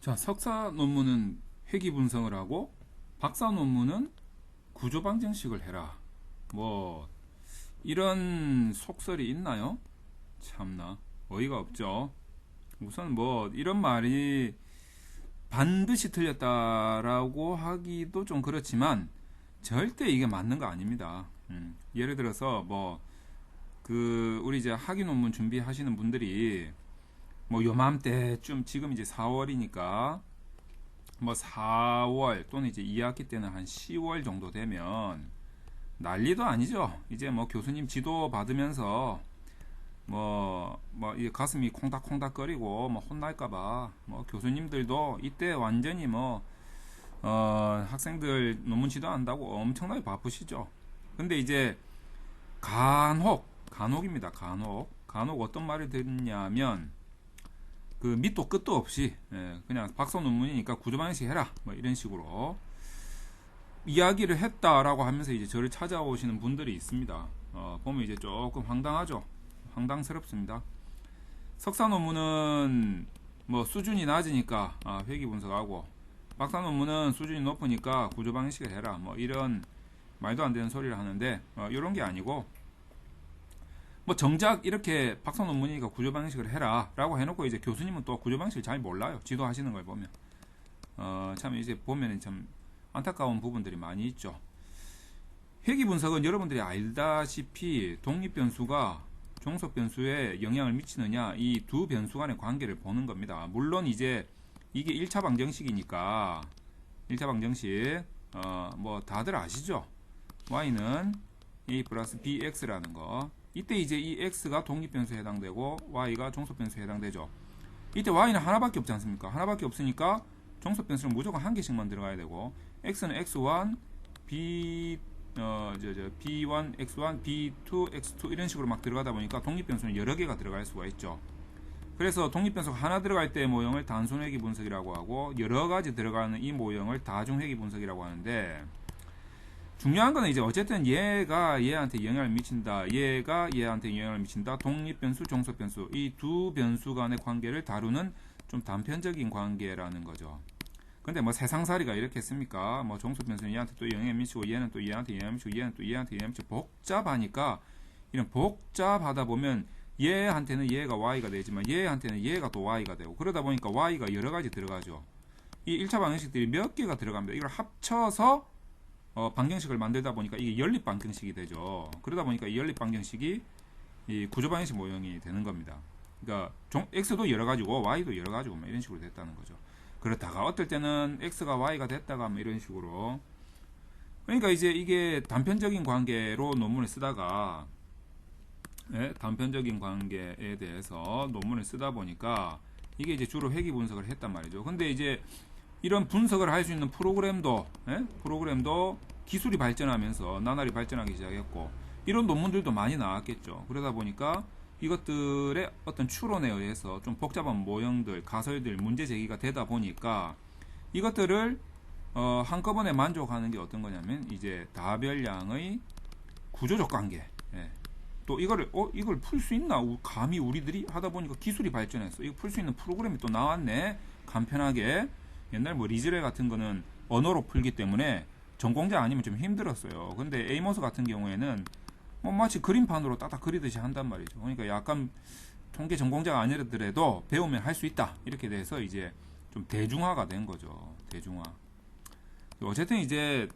자, 석사 논문은 회귀 분석을 하고 박사 논문은 구조 방정식을 해라. 뭐 이런 속설이 있나요? 참나 어이가 없죠. 우선 뭐 이런 말이 반드시 틀렸다라고 하기도 좀 그렇지만 절대 이게 맞는 거 아닙니다. 예를 들어서 뭐 그 우리 이제 학위 논문 준비하시는 분들이 뭐 요맘때쯤 지금 이제 4월이니까 뭐 4월 또는 이제 2학기 때는 한 10월 정도 되면 난리도 아니죠. 이제 뭐 교수님 지도 받으면서 이 가슴이 콩닥콩닥거리고 뭐 혼날까봐 뭐 교수님들도 이때 완전히 학생들 논문 지도한다고 엄청나게 바쁘시죠. 근데 이제 간혹입니다. 간혹 어떤 말을 듣냐면 그 밑도 끝도 없이 그냥 박사 논문이니까 구조방식 해라 뭐 이런 식으로 이야기를 했다라고 하면서 이제 저를 찾아오시는 분들이 있습니다. 보면 이제 조금 황당하죠. 황당스럽습니다. 석사 논문은 뭐 수준이 낮으니까 회귀 분석하고 박사 논문은 수준이 높으니까 구조 방식을 해라 뭐 이런 말도 안 되는 소리를 하는데 이런 게 아니고 뭐 정작 이렇게 박사 논문이니까 구조 방식을 해라 라고 해놓고 이제 교수님은 또 구조 방식을 잘 몰라요. 지도하시는 걸 보면 참 이제 보면 참 안타까운 부분들이 많이 있죠. 회귀 분석은 여러분들이 알다시피 독립 변수가 종속 변수에 영향을 미치느냐 이 두 변수 간의 관계를 보는 겁니다. 물론 이제 이게 1차 방정식이니까 1차 방정식 뭐 다들 아시죠? y는 a 플러스 bx라는 거. 이때 이제 이 x가 독립 변수에 해당되고 y가 종속 변수에 해당되죠. 이때 y는 하나밖에 없지 않습니까? 하나밖에 없으니까 종속 변수는 무조건 한 개씩만 들어가야 되고 x는 x1, b1, x1, b2, x2 이런 식으로 막 들어가다 보니까 독립 변수는 여러 개가 들어갈 수가 있죠. 그래서 독립 변수가 하나 들어갈 때 모형을 단순 회귀 분석이라고 하고 여러 가지 들어가는 이 모형을 다중 회귀 분석이라고 하는데 중요한 거는 이제 어쨌든 얘가 얘한테 영향을 미친다. 얘가 얘한테 영향을 미친다. 독립 변수, 종속 변수. 이 두 변수 간의 관계를 다루는 좀 단편적인 관계라는 거죠. 근데 뭐 세상살이가 이렇겠습니까? 뭐 종속 변수는 얘한테 또 영향을 미치고 얘는 또 얘한테 영향을 미치고 얘는 또 얘한테 영향을 미치고 복잡하니까 이런 복잡하다 보면 얘한테는 얘가 y가 되지만 얘한테는 얘가 또 y가 되고 그러다 보니까 y가 여러 가지 들어가죠. 이 1차 방정식들이 몇 개가 들어갑니다. 이걸 합쳐서 방정식을 만들다 보니까 이게 연립 방정식이 되죠. 그러다 보니까 이 연립 방정식이 이 구조 방정식 모형이 되는 겁니다. 그러니까 x도 여러 가지고 y도 여러 가지고 뭐 이런 식으로 됐다는 거죠. 그렇다가 어떨 때는 x가 y가 됐다가 뭐 이런 식으로 그러니까 이제 이게 단편적인 관계로 논문을 쓰다가 단편적인 관계에 대해서 논문을 쓰다 보니까 이게 이제 주로 회귀 분석을 했단 말이죠. 근데 이제 이런 분석을 할 수 있는 프로그램도 기술이 발전하면서 나날이 발전하기 시작했고 이런 논문들도 많이 나왔겠죠. 그러다 보니까 이것들의 어떤 추론에 의해서 좀 복잡한 모형들, 가설들, 문제 제기가 되다 보니까 이것들을 한꺼번에 만족하는 게 어떤 거냐면 이제 다별량의 구조적 관계. 또 이걸 풀 수 있나? 감히 우리들이 하다 보니까 기술이 발전했어. 이거 풀 수 있는 프로그램이 또 나왔네. 간편하게. 옛날 뭐 리즈레 같은 거는 언어로 풀기 때문에 전공자 아니면 좀 힘들었어요. 근데 에이모스 같은 경우에는 뭐 마치 그림판으로 딱딱 그리듯이 한단 말이죠. 그러니까 약간 통계 전공자가 아니더라도 배우면 할 수 있다. 이렇게 돼서 이제 좀 대중화가 된 거죠. 대중화. 어쨌든 이제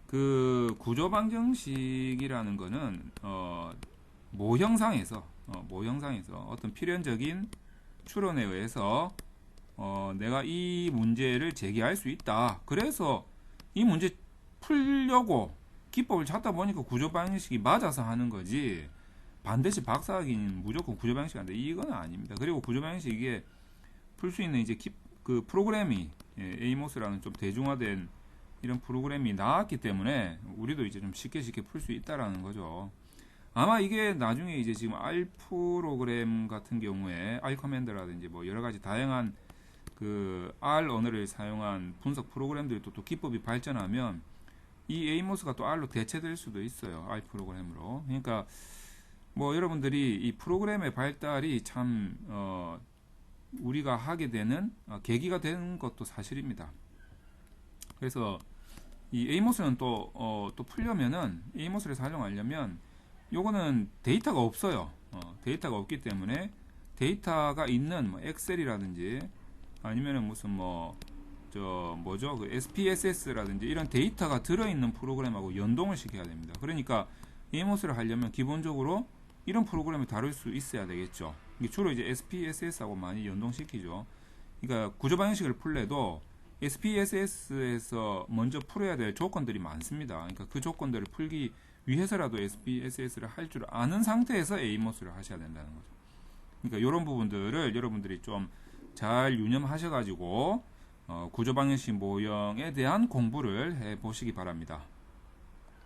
그 구조 방정식이라는 거는 모형상에서 어떤 필연적인 추론에 의해서 내가 이 문제를 제기할 수 있다. 그래서 이 문제 풀려고 기법을 찾다 보니까 구조 방식이 맞아서 하는 거지. 반드시 박사학위는 무조건 구조 방식이 안 돼. 이건 아닙니다. 그리고 구조 방식 이게 풀 수 있는 이제 그 프로그램이 에이모스라는 좀 대중화된 이런 프로그램이 나왔기 때문에 우리도 이제 좀 쉽게 풀 수 있다라는 거죠. 아마 이게 나중에 이제 지금 R 프로그램 같은 경우에 R 커맨드라든지 뭐 여러 가지 다양한 그 R 언어를 사용한 분석 프로그램들도 또 기법이 발전하면 이 에이모스가 또 R로 대체될 수도 있어요. R 프로그램으로. 그러니까 뭐 여러분들이 이 프로그램의 발달이 참 우리가 하게 되는 계기가 되는 것도 사실입니다. 그래서 이 에이모스는 또 풀려면은 에이모스를 사용하려면 요거는 데이터가 없어요. 데이터가 없기 때문에 데이터가 있는 뭐 엑셀이라든지 아니면은 무슨 그 SPSS라든지 이런 데이터가 들어있는 프로그램하고 연동을 시켜야 됩니다. 그러니까 에이모스를 하려면 기본적으로 이런 프로그램을 다룰 수 있어야 되겠죠. 이게 주로 이제 SPSS하고 많이 연동시키죠. 그러니까 구조 방정식을 풀래도 SPSS에서 먼저 풀어야 될 조건들이 많습니다. 그러니까 그 조건들을 풀기 위해서라도 SPSS를 할 줄 아는 상태에서 에이모스를 하셔야 된다는 거죠. 그러니까 이런 부분들을 여러분들이 좀 잘 유념하셔가지고 구조 방정식 모형에 대한 공부를 해 보시기 바랍니다.